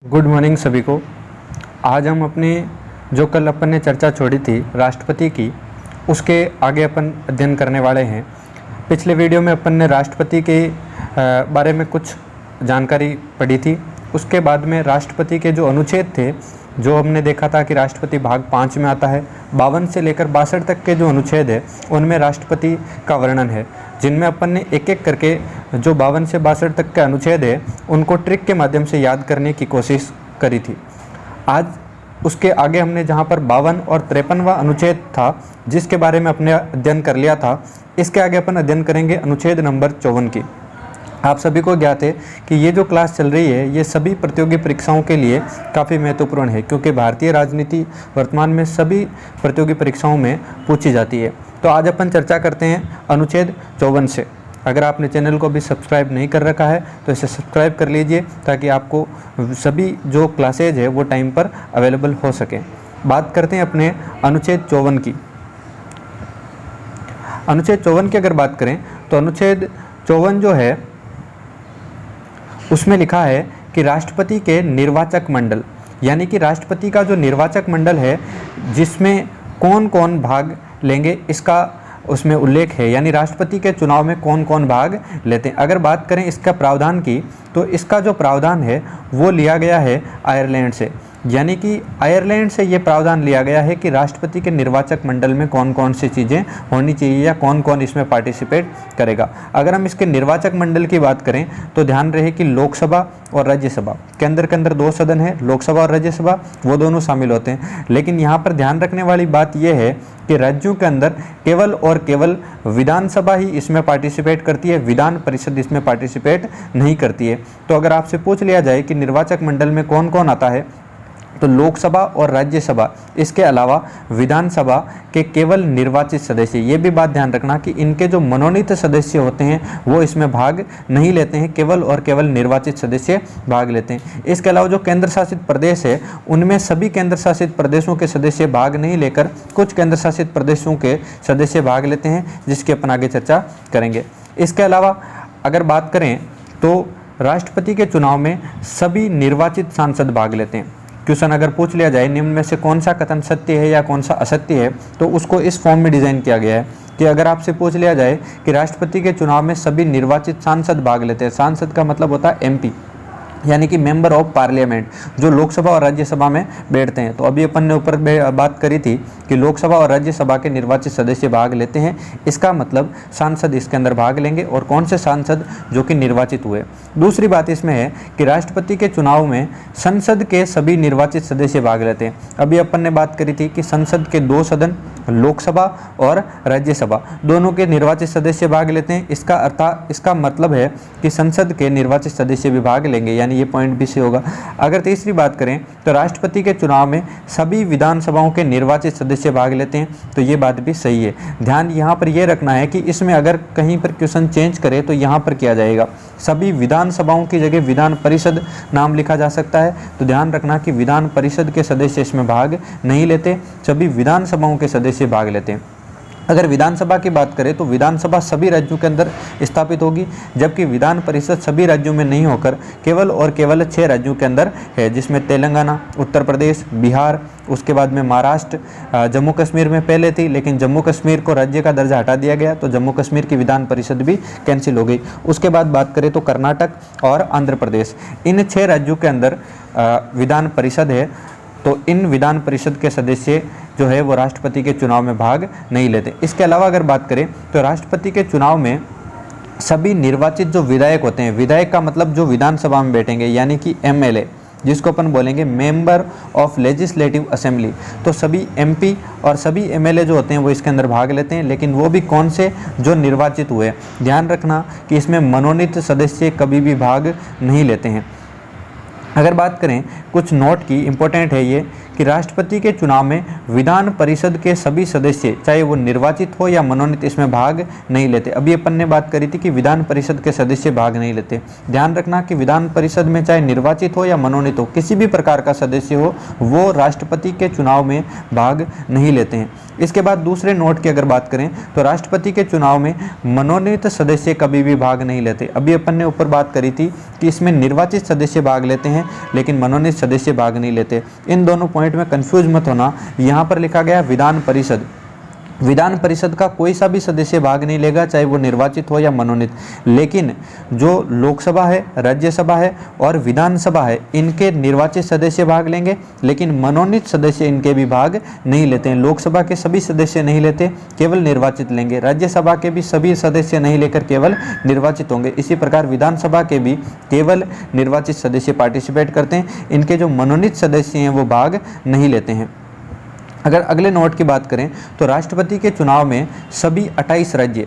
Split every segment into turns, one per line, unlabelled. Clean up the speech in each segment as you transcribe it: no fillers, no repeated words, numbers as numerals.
Good morning सभी को। आज हम अपने जो कल अपन ने चर्चा छोड़ी थी राष्ट्रपति की, उसके आगे अपन अध्ययन करने वाले हैं। पिछले वीडियो में अपन ने राष्ट्रपति के बारे में कुछ जानकारी पढ़ी थी। उसके बाद में राष्ट्रपति के जो अनुच्छेद थे, जो हमने देखा था कि राष्ट्रपति भाग 5 में आता है। 52 से लेकर 62 तक के जो अनुच्छेद है उनमें राष्ट्रपति का वर्णन है, जिनमें अपन ने एक एक करके जो 52 से 62 तक के अनुच्छेद है उनको ट्रिक के माध्यम से याद करने की कोशिश करी थी। आज उसके आगे हमने जहाँ पर 52 और 53वां अनुच्छेद था, जिसके बारे में अपने अध्ययन कर लिया था, इसके आगे अपन अध्ययन करेंगे अनुच्छेद नंबर 54 की। आप सभी को ज्ञात है कि ये जो क्लास चल रही है ये सभी प्रतियोगी परीक्षाओं के लिए काफ़ी महत्वपूर्ण है, क्योंकि भारतीय राजनीति वर्तमान में सभी प्रतियोगी परीक्षाओं में पूछी जाती है। तो आज अपन चर्चा करते हैं अनुच्छेद 54 से। अगर आपने चैनल को भी सब्सक्राइब नहीं कर रखा है तो इसे सब्सक्राइब कर लीजिए, ताकि आपको सभी जो क्लासेज है वो टाइम पर अवेलेबल हो सके। बात करते हैं अपने अनुच्छेद 54 की। अनुच्छेद 54 की अगर बात करें तो अनुच्छेद 54 जो है उसमें लिखा है कि राष्ट्रपति के निर्वाचक मंडल, यानी कि राष्ट्रपति का जो निर्वाचक मंडल है जिसमें कौन कौन भाग लेंगे, इसका उसमें उल्लेख है। यानी राष्ट्रपति के चुनाव में कौन कौन भाग लेते हैं। अगर बात करें इसका प्रावधान की, तो इसका जो प्रावधान है वो लिया गया है आयरलैंड से। यानी कि आयरलैंड से ये प्रावधान लिया गया है कि राष्ट्रपति के निर्वाचक मंडल में कौन कौन सी चीज़ें होनी चाहिए या कौन कौन इसमें पार्टिसिपेट करेगा। अगर हम इसके निर्वाचक मंडल की बात करें तो ध्यान रहे कि लोकसभा और राज्यसभा के अंदर 2 सदन है, लोकसभा और राज्यसभा, वो दोनों शामिल होते हैं। लेकिन यहाँ पर ध्यान रखने वाली बात यह है कि राज्यों के अंदर केवल और केवल विधानसभा ही इसमें पार्टिसिपेट करती है, विधान परिषद इसमें पार्टिसिपेट नहीं करती है। तो अगर आपसे पूछ लिया जाए कि निर्वाचक मंडल में कौन कौन आता है, तो लोकसभा और राज्यसभा, इसके अलावा विधानसभा के केवल निर्वाचित सदस्य। ये भी बात ध्यान रखना कि इनके जो मनोनीत सदस्य होते हैं वो इसमें भाग नहीं लेते हैं, केवल और केवल निर्वाचित सदस्य भाग लेते हैं। इसके अलावा जो केंद्र शासित प्रदेश है उनमें सभी केंद्र शासित प्रदेशों के सदस्य भाग नहीं लेकर कुछ केंद्र शासित प्रदेशों के सदस्य भाग लेते हैं, जिसकी अपन आगे चर्चा करेंगे। इसके अलावा अगर बात करें तो राष्ट्रपति के चुनाव में सभी निर्वाचित सांसद भाग लेते हैं। क्वेश्चन अगर पूछ लिया जाए निम्न में से कौन सा कथन सत्य है या कौन सा असत्य है, तो उसको इस फॉर्म में डिज़ाइन किया गया है कि अगर आपसे पूछ लिया जाए कि राष्ट्रपति के चुनाव में सभी निर्वाचित सांसद भाग लेते हैं, सांसद का मतलब होता है एमपी, यानी कि मेंबर ऑफ पार्लियामेंट, जो लोकसभा और राज्यसभा में बैठते हैं। तो अभी अपन ने ऊपर बात करी थी कि लोकसभा और राज्यसभा के निर्वाचित सदस्य भाग लेते हैं, इसका मतलब सांसद इसके अंदर भाग लेंगे, और कौन से सांसद, जो कि निर्वाचित हुए। दूसरी बात इसमें है कि राष्ट्रपति के चुनाव में संसद के सभी निर्वाचित सदस्य भाग लेते हैं। अभी अपन ने बात करी थी कि संसद के 2 सदन, लोकसभा और राज्यसभा, दोनों के निर्वाचित सदस्य भाग लेते हैं। इसका मतलब है कि संसद के निर्वाचित सदस्य भी भाग लेंगे, यानी ये पॉइंट भी सही होगा। अगर तीसरी बात करें तो राष्ट्रपति के चुनाव में सभी विधानसभाओं के निर्वाचित सदस्य भाग लेते हैं, तो ये बात भी सही है। ध्यान यहाँ पर ये रखना है कि इसमें अगर कहीं पर क्वेश्चन चेंज करे तो यहाँ पर किया जाएगा, सभी विधानसभाओं की जगह विधान परिषद नाम लिखा जा सकता है। तो ध्यान रखना कि विधान परिषद के सदस्य इसमें भाग नहीं लेते, सभी विधानसभाओं के सदस्य भाग लेते हैं। अगर विधानसभा की बात करें तो विधानसभा सभी राज्यों के अंदर स्थापित होगी, जबकि विधान परिषद सभी राज्यों में नहीं होकर केवल और केवल 6 राज्यों के अंदर है, जिसमें तेलंगाना, उत्तर प्रदेश, बिहार, उसके बाद में महाराष्ट्र, जम्मू कश्मीर में पहले थी, लेकिन जम्मू कश्मीर को राज्य का दर्जा हटा दिया गया, तो जम्मू कश्मीर की विधान परिषद भी कैंसिल हो गई। उसके बाद बात करें तो कर्नाटक और आंध्र प्रदेश, इन 6 राज्यों के अंदर विधान परिषद है। तो इन विधान परिषद के सदस्य जो है वो राष्ट्रपति के चुनाव में भाग नहीं लेते। इसके अलावा अगर बात करें तो राष्ट्रपति के चुनाव में सभी निर्वाचित जो विधायक होते हैं, विधायक का मतलब जो विधानसभा में बैठेंगे, यानी कि एमएलए, जिसको अपन बोलेंगे मेंबर ऑफ लेजिस्लेटिव असेंबली, तो सभी एमपी और सभी एमएलए जो होते हैं वो इसके अंदर भाग लेते हैं। लेकिन वो भी कौन से, जो निर्वाचित हुए। ध्यान रखना कि इसमें मनोनीत सदस्य कभी भी भाग नहीं लेते हैं। अगर बात करें कुछ नोट की, इम्पोर्टेंट है ये कि राष्ट्रपति के चुनाव में विधान परिषद के सभी सदस्य, चाहे वो निर्वाचित हो या मनोनीत, इसमें भाग नहीं लेते। अभी अपन ने बात करी थी कि विधान परिषद के सदस्य भाग नहीं लेते। ध्यान रखना कि विधान परिषद में चाहे निर्वाचित हो या मनोनीत हो, किसी भी प्रकार का सदस्य हो, वो राष्ट्रपति के चुनाव में भाग नहीं लेते हैं। इसके बाद दूसरे नोट की अगर बात करें तो राष्ट्रपति के चुनाव में मनोनीत सदस्य कभी भी भाग नहीं लेते। अभी अपन ने ऊपर बात करी थी कि इसमें निर्वाचित सदस्य भाग लेते हैं, लेकिन मनोनीत सदस्य भाग नहीं लेते। इन दोनों पॉइंट में कंफ्यूज मत होना। यहाँ पर लिखा गया विधान परिषद, विधान परिषद का कोई सा भी सदस्य भाग नहीं लेगा, चाहे वो निर्वाचित हो या मनोनीत। लेकिन जो लोकसभा है, राज्यसभा है और विधानसभा है, इनके निर्वाचित सदस्य भाग लेंगे, लेकिन मनोनीत सदस्य इनके भी भाग नहीं लेते हैं। लोकसभा के सभी सदस्य नहीं लेते, केवल निर्वाचित लेंगे। राज्यसभा के भी सभी सदस्य नहीं लेकर केवल निर्वाचित होंगे। इसी प्रकार विधानसभा के भी केवल निर्वाचित सदस्य पार्टिसिपेट करते हैं। इनके जो मनोनीत सदस्य हैं वो भाग नहीं लेते हैं। अगर अगले नोट की बात करें तो राष्ट्रपति के चुनाव में सभी 28 राज्य,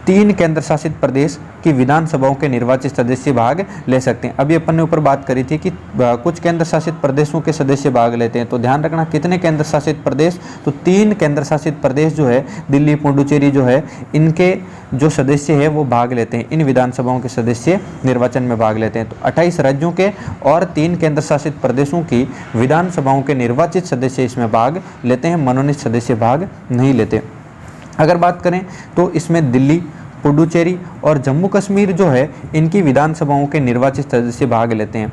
3 केंद्र शासित प्रदेश की विधानसभाओं के निर्वाचित सदस्य भाग ले सकते हैं। अभी अपन ने ऊपर बात करी थी कि कुछ केंद्र शासित प्रदेशों के सदस्य भाग लेते हैं, तो ध्यान रखना कितने केंद्र शासित प्रदेश, तो 3 केंद्र शासित प्रदेश जो है दिल्ली, पुडुचेरी जो है, इनके जो सदस्य है वो भाग लेते हैं। इन विधानसभाओं के सदस्य निर्वाचन में भाग लेते हैं। तो 28 राज्यों के और 3 केंद्र शासित प्रदेशों की विधानसभाओं के निर्वाचित सदस्य इसमें भाग लेते हैं, मनोनीत सदस्य भाग नहीं लेते। अगर बात करें तो इसमें दिल्ली, पुडुचेरी और जम्मू कश्मीर जो है, इनकी विधानसभाओं के निर्वाचित सदस्य भाग लेते हैं।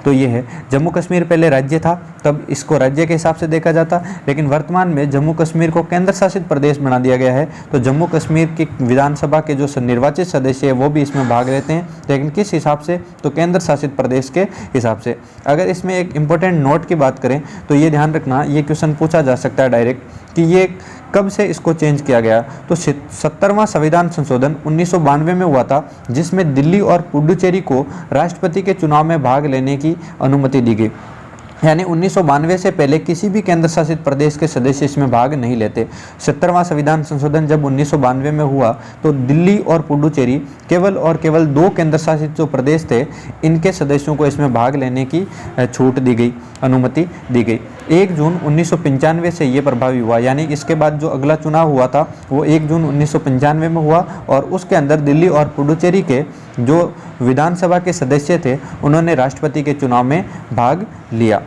तो ये है, जम्मू कश्मीर पहले राज्य था, तब इसको राज्य के हिसाब से देखा जाता, लेकिन वर्तमान में जम्मू कश्मीर को केंद्र शासित प्रदेश बना दिया गया है। तो जम्मू कश्मीर की विधानसभा के जो निर्वाचित सदस्य है वो भी इसमें भाग लेते हैं, लेकिन किस हिसाब से, तो केंद्र शासित प्रदेश के हिसाब से। अगर इसमें एक इम्पोर्टेंट नोट की बात करें तो ये ध्यान रखना, ये क्वेश्चन पूछा जा सकता है डायरेक्ट कि ये कब से इसको चेंज किया गया। तो 70वां संविधान संशोधन 1992 में हुआ था, जिसमें दिल्ली और पुडुचेरी को राष्ट्रपति के चुनाव में भाग लेने की अनुमति दी गई। यानी 1992 से पहले किसी भी केंद्र शासित प्रदेश के सदस्य इसमें भाग नहीं लेते। 70वां संविधान संशोधन जब 1992 में हुआ तो दिल्ली और पुडुचेरी केवल और केवल 2 केंद्र शासित जो प्रदेश थे, इनके सदस्यों को इसमें भाग लेने की छूट दी गई, अनुमति दी गई। 1 जून 1995 से ये प्रभावी हुआ, यानी इसके बाद जो अगला चुनाव हुआ था वो 1 जून 1995 में हुआ और उसके अंदर दिल्ली और पुडुचेरी के जो विधानसभा के सदस्य थे उन्होंने राष्ट्रपति के चुनाव में भाग लिया।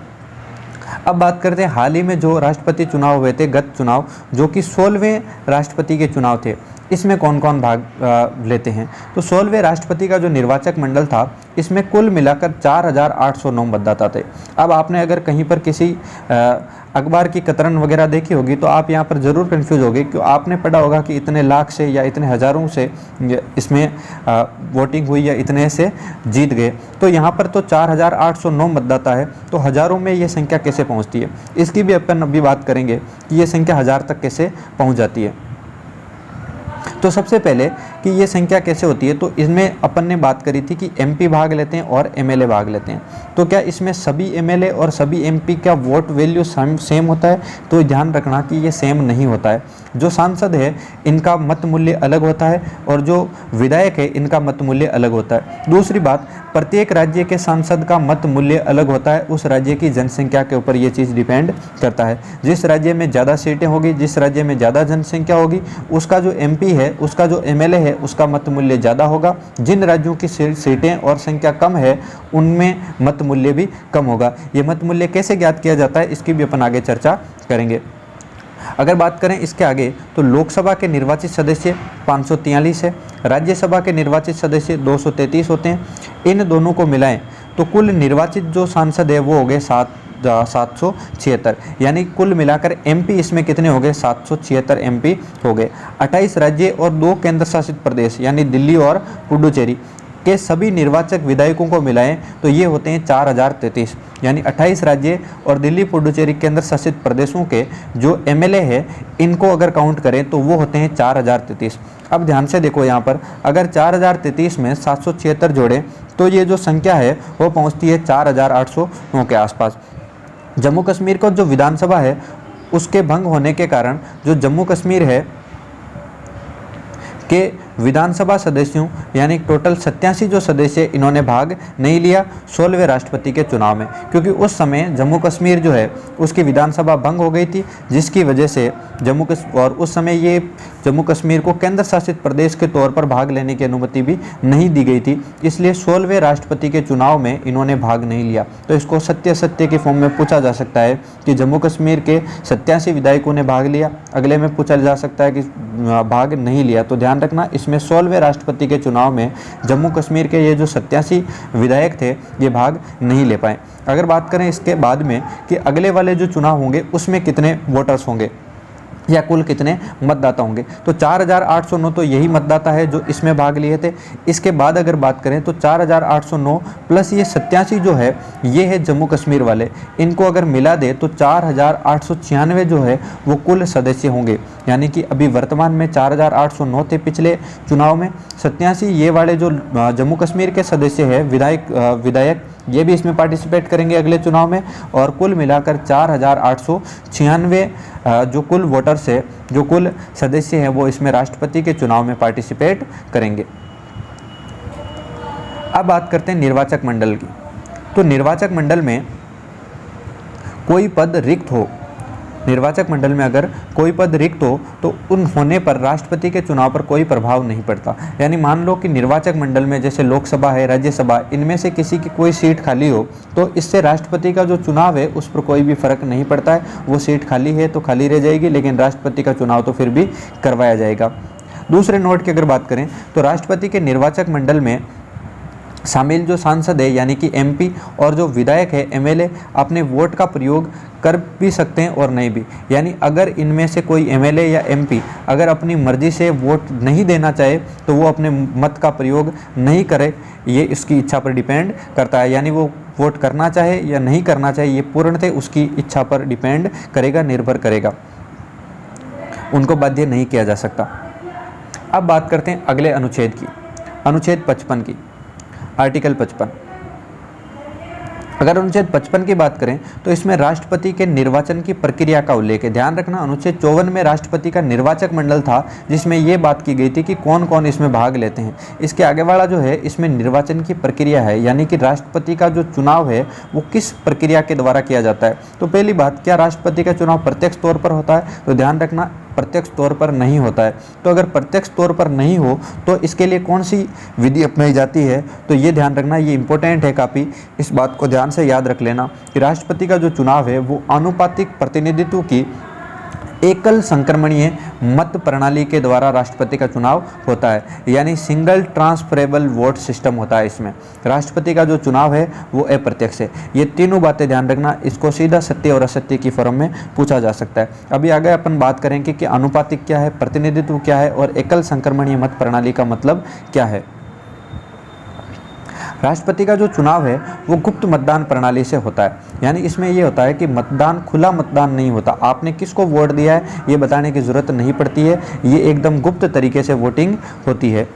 अब बात करते हैं हाल ही में जो राष्ट्रपति चुनाव हुए थे, गत चुनाव, जो कि 16वें राष्ट्रपति के चुनाव थे, इसमें कौन कौन भाग लेते हैं। तो 16वें राष्ट्रपति का जो निर्वाचक मंडल था, इसमें कुल मिलाकर 4809 मतदाता थे। अब आपने अगर कहीं पर किसी अखबार की कतरन वगैरह देखी होगी तो आप यहाँ पर ज़रूर कंफ्यूज होगे, क्योंकि आपने पढ़ा होगा कि इतने लाख से या इतने हज़ारों से इसमें वोटिंग हुई या इतने से जीत गए। तो यहाँ पर तो 4809 मतदाता है, तो हज़ारों में ये संख्या कैसे पहुँचती है, इसकी भी अपन अभी बात करेंगे कि ये संख्या 1000 तक कैसे पहुँच जाती है। तो सबसे पहले कि ये संख्या कैसे होती है, तो इसमें अपन ने बात करी थी कि एमपी भाग लेते हैं और एमएलए भाग लेते हैं। तो क्या इसमें सभी एमएलए और सभी एमपी का वोट वैल्यू सेम होता है, तो ध्यान रखना कि ये सेम नहीं होता है। जो सांसद है इनका मत मूल्य अलग होता है और जो विधायक है इनका मत मूल्य अलग होता है। दूसरी बात, प्रत्येक राज्य के सांसद का मत मूल्य अलग होता है, उस राज्य की जनसंख्या के ऊपर ये चीज़ डिपेंड करता है। जिस राज्य में ज़्यादा सीटें होगी, जिस राज्य में ज़्यादा जनसंख्या होगी, उसका जो एमपी है, उसका जो एमएलए है, उसका मत मूल्य ज़्यादा होगा। जिन राज्यों की सीटें और संख्या कम है उनमें मत मूल्य भी कम होगा। ये मत मूल्य कैसे ज्ञात किया जाता है, इसकी भी अपन आगे चर्चा करेंगे। अगर बात करें इसके आगे तो लोकसभा के निर्वाचित सदस्य 543 है, राज्यसभा के निर्वाचित सदस्य 233 होते हैं। इन दोनों को मिलाएं तो कुल निर्वाचित जो सांसद है वो हो गए 776, यानी कुल मिलाकर एमपी इसमें कितने हो गए, 776 एमपी हो गए। 28 राज्य और 2 केंद्र शासित प्रदेश यानी दिल्ली और पुडुचेरी के सभी निर्वाचक विधायकों को मिलाएं तो ये होते हैं 4033, यानी 28 राज्य और दिल्ली पुडुचेरी केंद्र शासित प्रदेशों के जो एमएलए है इनको अगर काउंट करें तो वो होते हैं 4033। अब ध्यान से देखो, यहाँ पर अगर 4033 में 776 जोड़ें तो ये जो संख्या है वो पहुँचती है 4809 के आसपास। जम्मू कश्मीर को जो विधानसभा है उसके भंग होने के कारण जो जम्मू कश्मीर है के विधानसभा सदस्यों यानी टोटल 87 जो सदस्य इन्होंने भाग नहीं लिया 16वें राष्ट्रपति के चुनाव में, क्योंकि उस समय जम्मू कश्मीर जो है उसकी विधानसभा भंग हो गई थी, जिसकी वजह से और उस समय ये जम्मू कश्मीर को केंद्र शासित प्रदेश के तौर पर भाग लेने की अनुमति भी नहीं दी गई थी, इसलिए 16वें राष्ट्रपति के चुनाव में इन्होंने भाग नहीं लिया। तो इसको सत्य के फॉर्म में पूछा जा सकता है कि जम्मू कश्मीर के 87 विधायकों ने भाग लिया, अगले में पूछा जा सकता है कि भाग नहीं लिया। तो ध्यान रखना, इसमें 16वें राष्ट्रपति के चुनाव में जम्मू कश्मीर के ये जो 87 विधायक थे ये भाग नहीं ले पाए। अगर बात करें इसके बाद में कि अगले वाले जो चुनाव होंगे उसमें कितने वोटर्स होंगे या कुल कितने मतदाता होंगे, तो 4809 तो यही मतदाता है जो इसमें भाग लिए थे। इसके बाद अगर बात करें तो 4809 प्लस ये 87 जो है ये है जम्मू कश्मीर वाले, इनको अगर मिला दे तो 4896 जो है वो कुल सदस्य होंगे। यानी कि अभी वर्तमान में 4809 थे पिछले चुनाव में, 87 ये वाले जो जम्मू कश्मीर के सदस्य है विधायक ये भी इसमें पार्टिसिपेट करेंगे अगले चुनाव में, और कुल मिलाकर 4896 जो कुल वोटर्स है, जो कुल सदस्य हैं वो इसमें राष्ट्रपति के चुनाव में पार्टिसिपेट करेंगे। अब बात करते हैं निर्वाचक मंडल की। तो निर्वाचक मंडल में कोई पद रिक्त हो, निर्वाचक मंडल में अगर कोई पद रिक्त हो तो उन होने पर राष्ट्रपति के चुनाव पर कोई प्रभाव नहीं पड़ता। यानी मान लो कि निर्वाचक मंडल में जैसे लोकसभा है, राज्यसभा, इनमें से किसी की कोई सीट खाली हो तो इससे राष्ट्रपति का जो चुनाव है उस पर कोई भी फर्क नहीं पड़ता है। वो सीट खाली है तो खाली रह जाएगी, लेकिन राष्ट्रपति का चुनाव तो फिर भी करवाया जाएगा। दूसरे नोट की अगर बात करें तो राष्ट्रपति के निर्वाचक मंडल में शामिल जो सांसद है यानी कि एमपी और जो विधायक है एमएलए अपने वोट का प्रयोग कर भी सकते हैं और नहीं भी। यानी अगर इनमें से कोई एमएलए या एमपी अगर अपनी मर्जी से वोट नहीं देना चाहे तो वो अपने मत का प्रयोग नहीं करे, ये इसकी इच्छा पर डिपेंड करता है। यानी वो वोट करना चाहे या नहीं करना चाहे ये पूर्णतः उसकी इच्छा पर डिपेंड करेगा, निर्भर करेगा, उनको बाध्य नहीं किया जा सकता। अब बात करते हैं अगले अनुच्छेद की, अनुच्छेद 55 की, आर्टिकल 55। अगर अनुच्छेद 55 की बात करें तो इसमें राष्ट्रपति के निर्वाचन की प्रक्रिया का उल्लेख है। ध्यान रखना, अनुच्छेद 54 में राष्ट्रपति का निर्वाचक मंडल था जिसमें ये बात की गई थी कि कौन कौन इसमें भाग लेते हैं। इसके आगे वाला जो है इसमें निर्वाचन की प्रक्रिया है, यानी कि राष्ट्रपति का जो चुनाव है वो किस प्रक्रिया के द्वारा किया जाता है। तो पहली बात, क्या राष्ट्रपति का चुनाव प्रत्यक्ष तौर पर होता है? तो ध्यान रखना, प्रत्यक्ष तौर पर नहीं होता है। तो अगर प्रत्यक्ष तौर पर नहीं हो तो इसके लिए कौन सी विधि अपनाई जाती है? तो ये ध्यान रखना, ये इंपॉर्टेंट है काफ़ी, इस बात को ध्यान से याद रख लेना कि राष्ट्रपति का जो चुनाव है वो आनुपातिक प्रतिनिधित्व की एकल संक्रमणीय मत प्रणाली के द्वारा राष्ट्रपति का चुनाव होता है। यानी सिंगल ट्रांसफरेबल वोट सिस्टम होता है इसमें। राष्ट्रपति का जो चुनाव है वो अप्रत्यक्ष है। ये तीनों बातें ध्यान रखना, इसको सीधा सत्य और असत्य की फॉर्म में पूछा जा सकता है। अभी आगे अपन बात करेंगे कि आनुपातिक क्या है, प्रतिनिधित्व क्या है और एकल संक्रमणीय मत प्रणाली का मतलब क्या है। राष्ट्रपति का जो चुनाव है वो गुप्त मतदान प्रणाली से होता है। यानी इसमें ये होता है कि मतदान खुला मतदान नहीं होता, आपने किसको वोट दिया है ये बताने की ज़रूरत नहीं पड़ती है, ये एकदम गुप्त तरीके से वोटिंग होती है।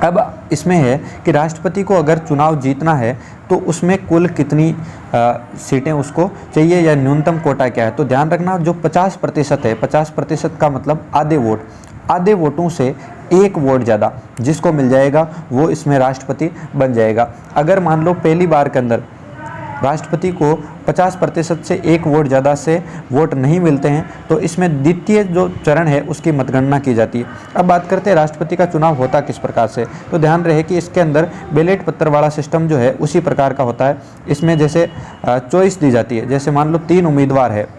अब इसमें है कि राष्ट्रपति को अगर चुनाव जीतना है तो उसमें कुल कितनी सीटें उसको चाहिए या न्यूनतम कोटा क्या है। तो ध्यान रखना, जो 50% है, 50% का मतलब आधे वोट, आधे वोटों से एक वोट ज़्यादा जिसको मिल जाएगा वो इसमें राष्ट्रपति बन जाएगा। अगर मान लो पहली बार के अंदर राष्ट्रपति को 50% से एक वोट ज़्यादा से वोट नहीं मिलते हैं तो इसमें द्वितीय जो चरण है उसकी मतगणना की जाती है। अब बात करते हैं राष्ट्रपति का चुनाव होता किस प्रकार से। तो ध्यान रहे कि इसके अंदर बैलेट पत्र वाला सिस्टम जो है उसी प्रकार का होता है। इसमें जैसे चॉइस दी जाती है, जैसे मान लो 3 उम्मीदवार है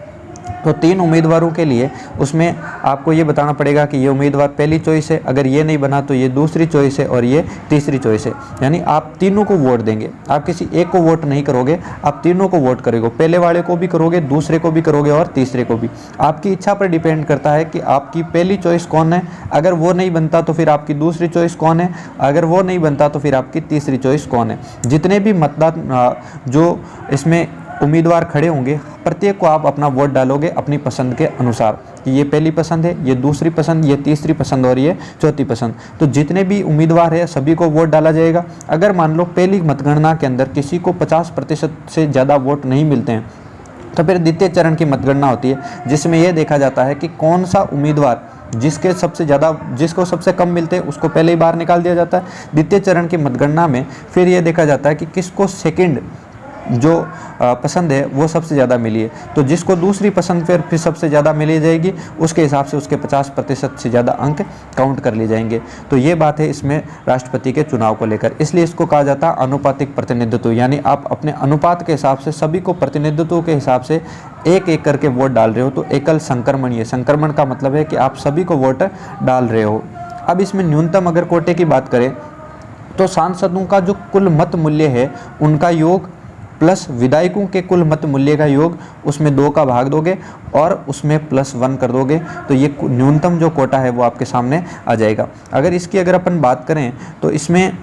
तो 3 उम्मीदवारों के लिए उसमें आपको ये बताना पड़ेगा कि ये उम्मीदवार पहली चॉइस है, अगर ये नहीं बना तो ये दूसरी चॉइस है और ये तीसरी चॉइस है। यानी आप तीनों को वोट देंगे, आप किसी एक को वोट नहीं करोगे, आप तीनों को वोट करोगे, पहले वाले को भी करोगे, दूसरे को भी करोगे और तीसरे को भी। आपकी इच्छा पर डिपेंड करता है कि आपकी पहली चॉइस कौन है, अगर वो नहीं बनता तो फिर आपकी दूसरी चॉइस कौन है, अगर वो नहीं बनता तो फिर आपकी तीसरी चॉइस कौन है। जितने भी मतदान जो इसमें उम्मीदवार खड़े होंगे प्रत्येक को आप अपना वोट डालोगे अपनी पसंद के अनुसार कि ये पहली पसंद है, ये दूसरी पसंद, ये तीसरी पसंद और ये चौथी पसंद। तो जितने भी उम्मीदवार है सभी को वोट डाला जाएगा। अगर मान लो पहली मतगणना के अंदर किसी को 50% से ज़्यादा वोट नहीं मिलते हैं तो फिर द्वितीय चरण की मतगणना होती है जिसमें यह देखा जाता है कि कौन सा उम्मीदवार जिसके सबसे ज़्यादा, जिसको सबसे कम मिलते हैं उसको पहले ही बाहर निकाल दिया जाता है। द्वितीय चरण की मतगणना में फिर ये देखा जाता है कि किसको सेकंड जो पसंद है वो सबसे ज़्यादा मिली है, तो जिसको दूसरी पसंद फिर सबसे ज़्यादा मिली जाएगी, उसके हिसाब से उसके 50% से ज़्यादा अंक काउंट कर लिए जाएंगे। तो ये बात है इसमें राष्ट्रपति के चुनाव को लेकर, इसलिए इसको कहा जाता है अनुपातिक प्रतिनिधित्व, यानी आप अपने अनुपात के हिसाब से सभी को प्रतिनिधित्व के हिसाब से एक एक करके वोट डाल रहे हो। तो एकल संक्रमण, ये संक्रमण का मतलब है कि आप सभी को वोट डाल रहे हो। अब इसमें न्यूनतम अगर कोटे की बात करें तो सांसदों का जो कुल मत मूल्य है उनका योग प्लस विधायकों के कुल मत मूल्य का योग, उसमें 2 का भाग दोगे और उसमें +1 कर दोगे, तो ये न्यूनतम जो कोटा है वो आपके सामने आ जाएगा। अगर इसकी अगर अपन बात करें तो इसमें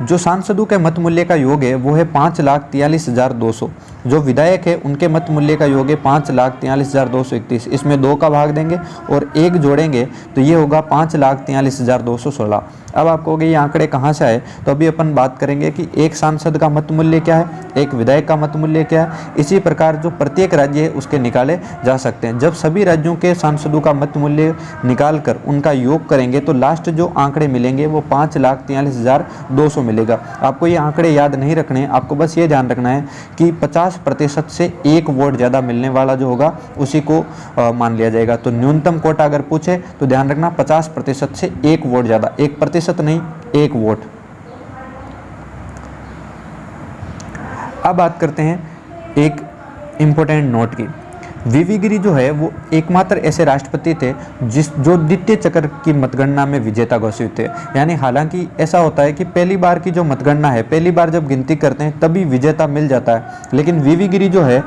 जो सांसदों के मत मूल्य का योग है वो है 5,43,200। जो विधायक है उनके मत मूल्य का योग है 5,43,231। इसमें 2 का भाग देंगे और 1 जोड़ेंगे तो ये होगा 5,43,216। अब आप कहोगे ये आंकड़े कहाँ से आए, तो अभी अपन बात करेंगे कि एक सांसद का मत मूल्य क्या है, एक विधायक का मत मूल्य क्या है। इसी प्रकार जो प्रत्येक राज्य है उसके निकाले जा सकते हैं। जब सभी राज्यों के सांसदों का मत मूल्य निकाल कर उनका योग करेंगे तो लास्ट जो आंकड़े मिलेंगे वो 5,43,200 मिलेगा। आपको ये आंकड़े याद नहीं रखने हैं, आपको बस ये ध्यान रखना है कि 50% से 1 वोट ज़्यादा मिलने वाला जो होगा उसी को मान लिया जाएगा। तो न्यूनतम कोटा अगर पूछे तो ध्यान रखना 50% से 1 वोट ज़्यादा, 1% नहीं 1 वोट। अब बात करते हैं एक इंपॉर्टेंट नोट की। वीवी गिरी जो है वो एकमात्र ऐसे राष्ट्रपति थे जो द्वितीय चक्र की मतगणना में विजेता घोषित थे। यानी हालांकि ऐसा होता है कि पहली बार की जो मतगणना है, पहली बार जब गिनती करते हैं तभी विजेता मिल जाता है, लेकिन वीवी गिरी जो है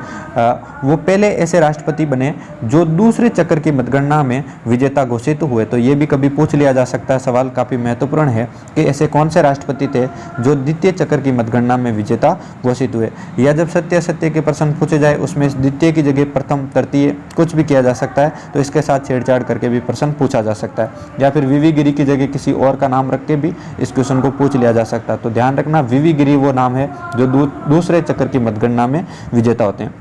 वो पहले ऐसे राष्ट्रपति बने जो दूसरे चक्र की मतगणना में विजेता घोषित हुए। तो ये भी कभी पूछ लिया जा सकता है, सवाल काफ़ी महत्वपूर्ण है कि ऐसे कौन से राष्ट्रपति थे जो द्वितीय चक्र की मतगणना में विजेता घोषित हुए। या जब सत्य असत्य के प्रश्न पूछे जाए उसमें द्वितीय की जगह प्रथम, तृतीय कुछ भी किया जा सकता है, तो इसके साथ छेड़छाड़ करके भी प्रश्न पूछा जा सकता है। या फिर वीवी गिरी की जगह किसी और का नाम रख के भी इस क्वेश्चन को पूछ लिया जा सकता है। तो ध्यान रखना वीवी गिरी वो नाम है जो दूसरे चक्र की मतगणना में विजेता होते हैं।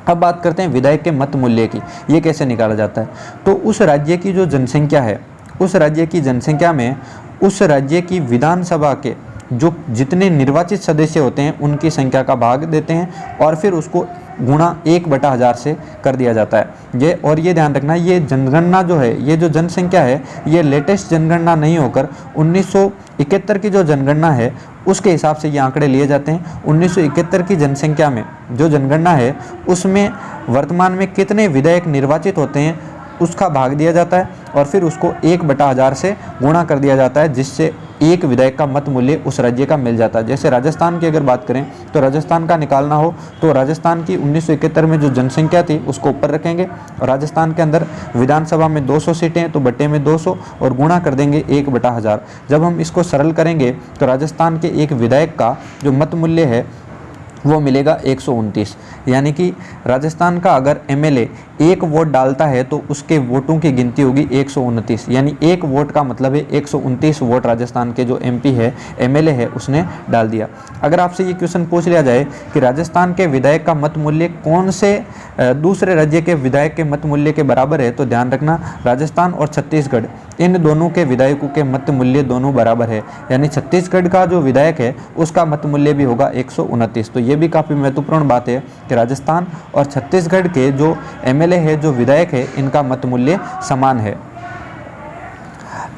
अब बात करते हैं विधायक के मत मूल्य की, ये कैसे निकाला जाता है। तो उस राज्य की जो जनसंख्या है, उस राज्य की जनसंख्या में उस राज्य की विधानसभा के जो जितने निर्वाचित सदस्य होते हैं उनकी संख्या का भाग देते हैं और फिर उसको गुणा 1/1000 से कर दिया जाता है। ये ध्यान रखना, ये जनगणना जो है, ये जो जनसंख्या है, ये लेटेस्ट जनगणना नहीं होकर 1971 की जो जनगणना है उसके हिसाब से ये आंकड़े लिए जाते हैं। 1971 की जनसंख्या में जो जनगणना है उसमें वर्तमान में कितने विधायक निर्वाचित होते हैं उसका भाग दिया जाता है और फिर उसको 1/1000 से गुणा कर दिया जाता है, जिससे एक विधायक का मत मूल्य उस राज्य का मिल जाता है। जैसे राजस्थान की अगर बात करें तो राजस्थान का निकालना हो तो राजस्थान की 1971 में जो जनसंख्या थी उसको ऊपर रखेंगे और राजस्थान के अंदर विधानसभा में 200 सीटें हैं तो बट्टे में 200 और गुणा कर देंगे 1/1000। जब हम इसको सरल करेंगे तो राजस्थान के एक विधायक का जो मत मूल्य है वो मिलेगा 129। यानी कि राजस्थान का अगर एमएलए 1 वोट डालता है तो उसके वोटों की गिनती होगी 129। यानी 1 वोट का मतलब है 129 वोट राजस्थान के जो एमपी है, एमएलए है, उसने डाल दिया। अगर आपसे ये क्वेश्चन पूछ लिया जाए कि राजस्थान के विधायक का मत मूल्य कौन से दूसरे राज्य के विधायक के मत मूल्य के बराबर है, तो ध्यान रखना राजस्थान और छत्तीसगढ़, इन दोनों के विधायकों के मत मूल्य दोनों बराबर है। यानी छत्तीसगढ़ का जो विधायक है उसका मत मूल्य भी होगा 129। तो ये भी काफ़ी महत्वपूर्ण बात है कि राजस्थान और छत्तीसगढ़ के जो एमएलए है, जो विधायक है, इनका मत मूल्य समान है।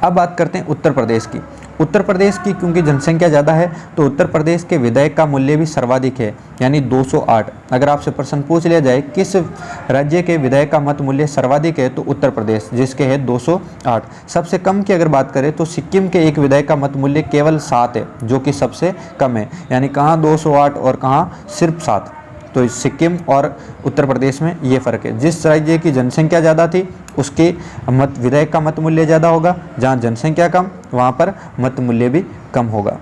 अब बात करते हैं उत्तर प्रदेश की। उत्तर प्रदेश की क्योंकि जनसंख्या ज़्यादा है तो उत्तर प्रदेश के विधायक का मूल्य भी सर्वाधिक है, यानी 208। अगर आपसे प्रश्न पूछ लिया जाए किस राज्य के विधायक का मत मूल्य सर्वाधिक है तो उत्तर प्रदेश, जिसके है 208। सबसे कम की अगर बात करें तो सिक्किम के एक विधायक का मत मूल्य केवल 7 है, जो कि सबसे कम है। यानी कहाँ 208 और कहाँ सिर्फ 7। तो सिक्किम और उत्तर प्रदेश में ये फ़र्क है। जिस राज्य की जनसंख्या ज़्यादा थी उसके विधायक का मत मूल्य ज़्यादा होगा, जहाँ जनसंख्या कम वहाँ पर मत मूल्य भी कम होगा।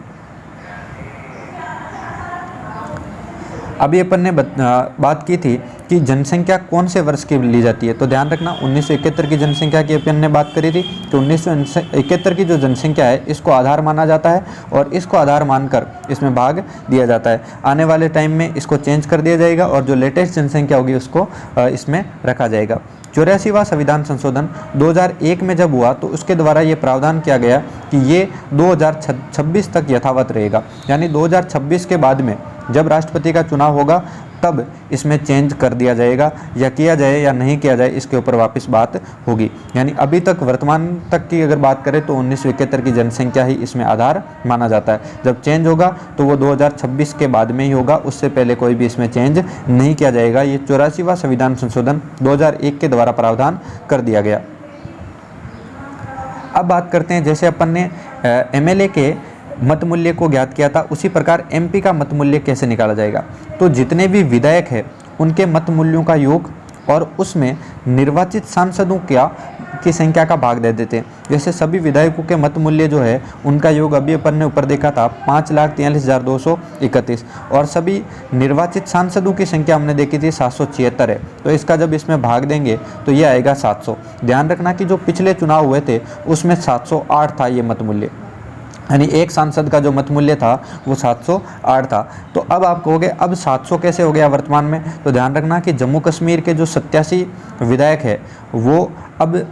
अभी अपन ने बात की थी कि जनसंख्या कौन से वर्ष की ली जाती है, तो ध्यान रखना 1971 की जनसंख्या की अपन ने बात करी थी। तो 1971 की जो जनसंख्या है इसको आधार माना जाता है और इसको आधार मानकर इसमें भाग दिया जाता है। आने वाले टाइम में इसको चेंज कर दिया जाएगा और जो लेटेस्ट जनसंख्या होगी उसको इसमें रखा जाएगा। 84वां संविधान संशोधन 2001 में जब हुआ तो उसके द्वारा ये प्रावधान किया गया कि ये 2026 तक यथावत रहेगा, यानी 2026 के बाद में जब राष्ट्रपति का चुनाव होगा तब इसमें चेंज कर दिया जाएगा, या किया जाए या नहीं किया जाए इसके ऊपर वापस बात होगी। यानी अभी तक वर्तमान तक की अगर बात करें तो 1971 की जनसंख्या ही इसमें आधार माना जाता है। जब चेंज होगा तो वो 2026 के बाद में ही होगा, उससे पहले कोई भी इसमें चेंज नहीं किया जाएगा। ये 84वां संविधान संशोधन 2001 के द्वारा प्रावधान कर दिया गया। अब बात करते हैं, जैसे अपन ने MLA के मत मूल्य को ज्ञात किया था, उसी प्रकार MP का मत मूल्य कैसे निकाला जाएगा। तो जितने भी विधायक हैं उनके मत मूल्यों का योग और उसमें निर्वाचित सांसदों की संख्या का भाग दे देते हैं। जैसे सभी विधायकों के मत मूल्य जो है उनका योग अभी अपन ने ऊपर देखा था 5,43,231, और सभी निर्वाचित सांसदों की संख्या हमने देखी थी 776 है। तो इसका जब इसमें भाग देंगे तो ये आएगा 700। ध्यान रखना कि जो पिछले चुनाव हुए थे उसमें 708 था ये मत मूल्य, यानी एक सांसद का जो मत मूल्य था वो 708 था। तो अब आप कहोगे अब 700 कैसे हो गया वर्तमान में। तो ध्यान रखना कि जम्मू कश्मीर के जो 87 विधायक है वो अब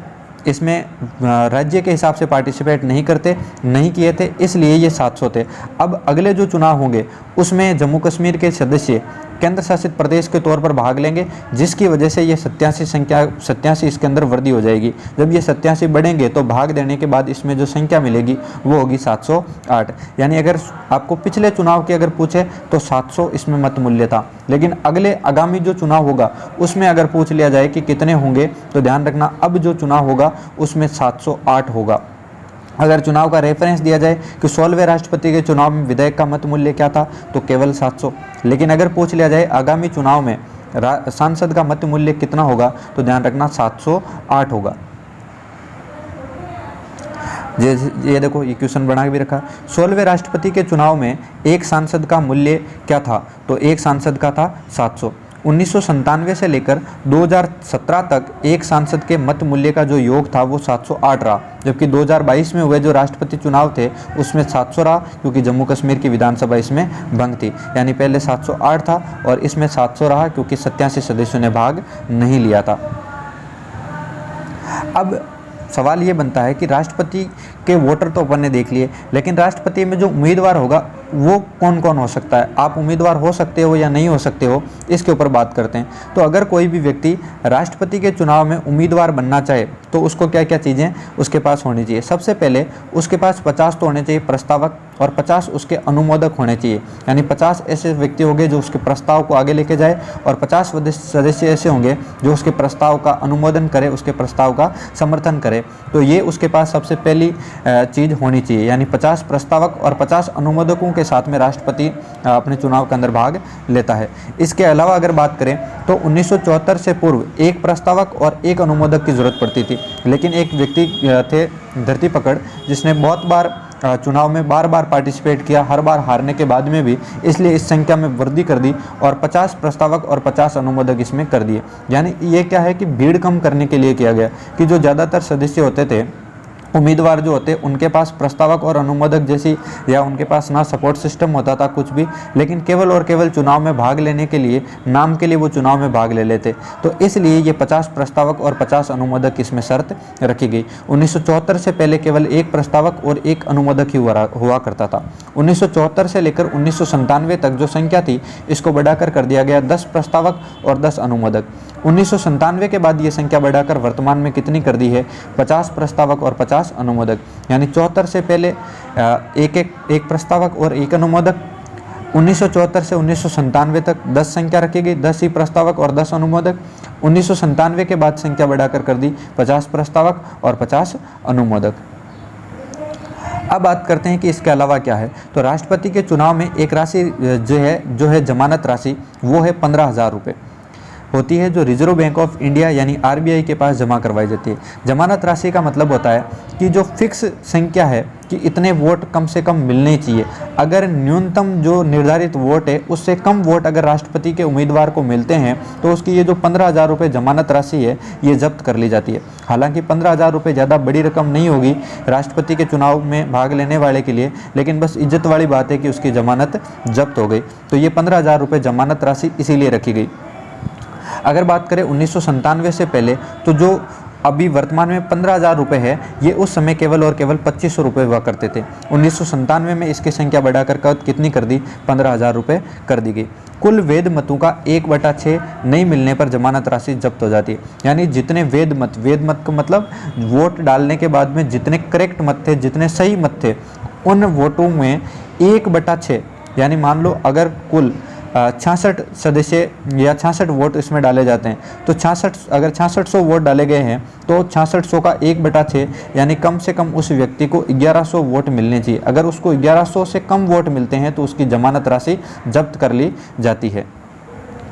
इसमें राज्य के हिसाब से पार्टिसिपेट नहीं किए थे, इसलिए ये 700 थे। अब अगले जो चुनाव होंगे उसमें जम्मू कश्मीर के सदस्य केंद्र शासित प्रदेश के तौर पर भाग लेंगे, जिसकी वजह से ये 87 इसके अंदर वृद्धि हो जाएगी। जब ये 87 बढ़ेंगे तो भाग देने के बाद इसमें जो संख्या मिलेगी वो होगी 708। यानी अगर आपको पिछले चुनाव की अगर पूछे तो 700 इसमें मत मूल्य था, लेकिन अगले आगामी जो चुनाव होगा उसमें अगर पूछ लिया जाए कि कितने होंगे तो ध्यान रखना अब जो चुनाव होगा उसमें 708 होगा। अगर चुनाव का रेफरेंस दिया जाए कि 16वें राष्ट्रपति के चुनाव में विधायक का मत मूल्य क्या था तो केवल 700, लेकिन अगर पूछ लिया जाए आगामी चुनाव में सांसद का मत मूल्य कितना होगा तो ध्यान रखना 708 होगा। ये देखो ये क्वेश्चन बना के भी रखा। 16वें राष्ट्रपति के चुनाव में एक सांसद का मूल्य क्या था तो एक सांसद का था 700। 1997 से लेकर 2017 तक एक सांसद के मत मूल्य का जो योग था वो 708 रहा, जबकि 2022 में हुए जो राष्ट्रपति चुनाव थे उसमें 700 रहा, क्योंकि जम्मू कश्मीर की विधानसभा इसमें भंग थी। यानी पहले 708 था और इसमें 700 रहा क्योंकि 87 सदस्यों ने भाग नहीं लिया था। अब सवाल ये बनता है कि राष्ट्रपति के वोटर तो अपन ने देख लिए, लेकिन राष्ट्रपति में जो उम्मीदवार होगा वो कौन कौन हो सकता है। आप उम्मीदवार हो सकते हो या नहीं हो सकते हो, इसके ऊपर बात करते हैं। तो अगर कोई भी व्यक्ति राष्ट्रपति के चुनाव में उम्मीदवार बनना चाहे तो उसको क्या क्या चीज़ें उसके पास होनी चाहिए। सबसे पहले उसके पास 50 तो होने चाहिए प्रस्तावक और 50 उसके अनुमोदक होने चाहिए। यानी 50 ऐसे व्यक्ति होंगे जो उसके प्रस्ताव को आगे लेके जाए और 50 सदस्य ऐसे होंगे जो उसके प्रस्ताव का अनुमोदन करे, उसके प्रस्ताव का समर्थन करे। तो ये उसके पास सबसे पहली चीज़ होनी चाहिए। यानी 50 प्रस्तावक और 50 अनुमोदकों के साथ में राष्ट्रपति अपने चुनाव के अंदर भाग लेता है। इसके अलावा अगर बात करें तो 1974 से पूर्व एक प्रस्तावक और एक अनुमोदक की ज़रूरत पड़ती थी, लेकिन एक व्यक्ति थे धरती पकड़ जिसने बहुत बार चुनाव में बार पार्टिसिपेट किया, हर बार हारने के बाद में भी, इसलिए इस संख्या में वृद्धि कर दी और 50 प्रस्तावक और 50 अनुमोदक इसमें कर दिए। यानी ये क्या है कि भीड़ कम करने के लिए किया गया कि जो ज़्यादातर सदस्य होते थे, उम्मीदवार जो होते उनके पास प्रस्तावक और अनुमोदक जैसी या उनके पास ना सपोर्ट सिस्टम होता था कुछ भी, लेकिन केवल और केवल चुनाव में भाग लेने के लिए, नाम के लिए वो चुनाव में भाग ले लेते। तो इसलिए ये 50 प्रस्तावक और 50 अनुमोदक इसमें शर्त रखी गई। 1974 से पहले केवल एक प्रस्तावक और एक अनुमोदक ही हुआ करता था। 1974 से लेकर 1997 तक जो संख्या थी इसको बढ़ाकर कर दिया गया 10 प्रस्तावक और 10 अनुमोदक। 1997 के बाद ये संख्या बढ़ाकर वर्तमान में कितनी कर दी है, 50 प्रस्तावक और 50 अनुमोदक। यानी 74 से पहले एक प्रस्तावक और एक अनुमोदक, 1974 से 1997 तक 10 संख्या रखी गई, 10 ही प्रस्तावक और 10 अनुमोदक। 1997 के बाद संख्या बढ़ाकर कर दी 50 प्रस्तावक और 50 अनुमोदक। अब बात करते हैं कि इसके अलावा क्या है। तो राष्ट्रपति के चुनाव में एक राशि जो है जमानत राशि, वो है 15,000 रुपये होती है, जो रिजर्व बैंक ऑफ इंडिया यानी RBI के पास जमा करवाई जाती है। जमानत राशि का मतलब होता है कि जो फिक्स संख्या है कि इतने वोट कम से कम मिलने चाहिए। अगर न्यूनतम जो निर्धारित वोट है उससे कम वोट अगर राष्ट्रपति के उम्मीदवार को मिलते हैं तो उसकी ये जो 15,000 रुपये जमानत राशि है ये जब्त कर ली जाती है। हालांकि 15,000 रुपये ज़्यादा बड़ी रकम नहीं होगी राष्ट्रपति के चुनाव में भाग लेने वाले के लिए, लेकिन बस इज्जत वाली बात है कि उसकी जमानत जब्त हो गई। तो ये 15,000 रुपये जमानत राशि इसीलिए रखी गई। अगर बात करें 1997 से पहले, तो जो अभी वर्तमान में 15,000 रुपये है, ये उस समय केवल और केवल 2500 रुपये हुआ करते थे। 1997 में इसकी संख्या बढ़ाकर कितनी कर दी, 15,000 रुपये कर दी गई। कुल वेद मतों का 1/6 नहीं मिलने पर जमानत राशि जब्त हो जाती है। यानी जितने वेद मत का मतलब वोट डालने के बाद में जितने करेक्ट मत थे, जितने सही मत थे, उन वोटों में 1/6, यानी मान लो अगर कुल 66 सदस्य या 66 वोट इसमें डाले जाते हैं, तो 66 अगर 6600 वोट डाले गए हैं, तो 6600 का 1/6 यानी कम से कम उस व्यक्ति को 1100 वोट मिलने चाहिए। अगर उसको 1100 से कम वोट मिलते हैं तो उसकी जमानत राशि जब्त कर ली जाती है।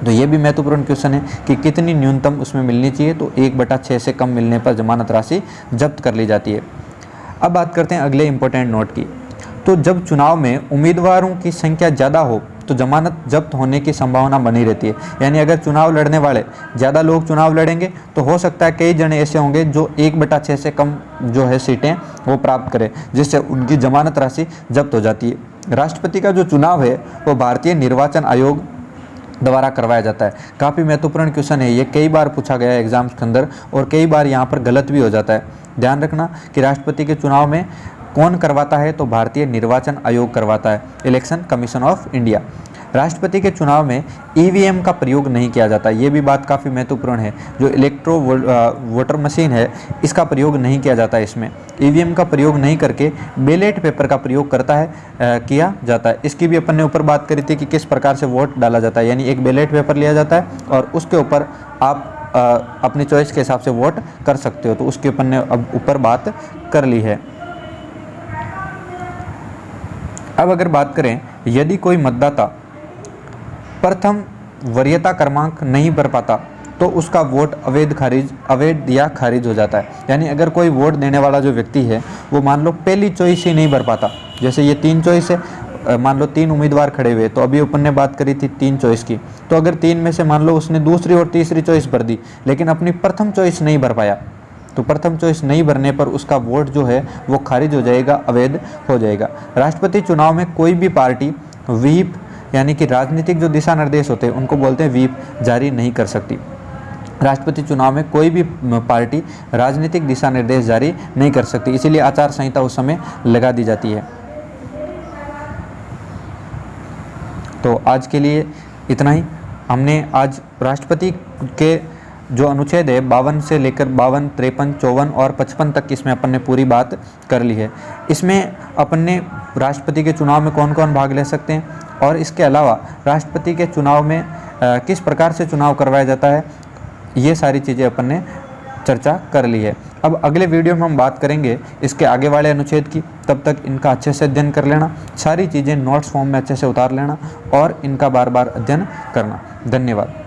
तो ये भी महत्वपूर्ण क्वेश्चन है कि कितनी न्यूनतम उसमें मिलनी चाहिए, तो 1/6 से कम मिलने पर जमानत राशि जब्त कर ली जाती है। अब बात करते हैं अगले इंपॉर्टेंट नोट की। तो जब चुनाव में उम्मीदवारों की संख्या ज़्यादा हो तो जमानत जब्त होने की संभावना बनी रहती है। यानी अगर चुनाव लड़ने वाले ज़्यादा लोग चुनाव लड़ेंगे तो हो सकता है कई जने ऐसे होंगे जो 1/6 से कम जो है सीटें वो प्राप्त करें, जिससे उनकी जमानत राशि जब्त हो जाती है। राष्ट्रपति का जो चुनाव है वो भारतीय निर्वाचन आयोग द्वारा करवाया जाता है। काफ़ी महत्वपूर्ण क्वेश्चन है ये, कई बार पूछा गया है एग्जाम्स के अंदर और कई बार यहाँ पर गलत भी हो जाता है। ध्यान रखना कि राष्ट्रपति के चुनाव में कौन करवाता है, तो भारतीय निर्वाचन आयोग करवाता है, इलेक्शन कमीशन ऑफ इंडिया। राष्ट्रपति के चुनाव में ईवीएम का प्रयोग नहीं किया जाता, ये भी बात काफ़ी महत्वपूर्ण है। जो इलेक्ट्रो वोटर मशीन है इसका प्रयोग नहीं किया जाता है। इसमें ईवीएम का प्रयोग नहीं करके बैलेट पेपर का प्रयोग किया जाता है। इसकी भी अपन ने ऊपर बात करी थी कि किस प्रकार से वोट डाला जाता है। यानी एक बैलेट पेपर लिया जाता है और उसके ऊपर आप अपनी चॉइस के हिसाब से वोट कर सकते हो। तो उसके अपन ने अब ऊपर बात कर ली है। अब अगर बात करें, यदि कोई मतदाता प्रथम वरीयता क्रमांक नहीं भर पाता तो उसका वोट अवैध या खारिज हो जाता है। यानी अगर कोई वोट देने वाला जो व्यक्ति है वो मान लो पहली चॉइस ही नहीं भर पाता, जैसे ये 3 चॉइस है, मान लो 3 उम्मीदवार खड़े हुए, तो अभी अपन ने बात करी थी 3 चॉइस की, तो अगर 3 में से मान लो उसने दूसरी और तीसरी चॉइस भर दी लेकिन अपनी प्रथम चॉइस नहीं भर पाया, तो प्रथम चॉइस नहीं भरने पर उसका वोट जो है वो खारिज हो जाएगा, अवैध हो जाएगा। राष्ट्रपति चुनाव में कोई भी पार्टी व्हीप यानी कि राजनीतिक जो दिशा निर्देश होते हैं उनको बोलते हैं व्हीप, जारी नहीं कर सकती। राष्ट्रपति चुनाव में कोई भी पार्टी राजनीतिक दिशा निर्देश जारी नहीं कर सकती, इसीलिए आचार संहिता उस समय लगा दी जाती है। तो आज के लिए इतना ही। हमने आज राष्ट्रपति के जो अनुच्छेद है 52 से लेकर 52, 53, 54 और 55 तक इसमें अपन ने पूरी बात कर ली है। इसमें अपन ने राष्ट्रपति के चुनाव में कौन कौन भाग ले सकते हैं और इसके अलावा राष्ट्रपति के चुनाव में किस प्रकार से चुनाव करवाया जाता है, ये सारी चीज़ें अपन ने चर्चा कर ली है। अब अगले वीडियो में हम बात करेंगे इसके आगे वाले अनुच्छेद की। तब तक इनका अच्छे से अध्ययन कर लेना, सारी चीज़ें नोट्स फॉर्म में अच्छे से उतार लेना और इनका बार बार अध्ययन करना। धन्यवाद।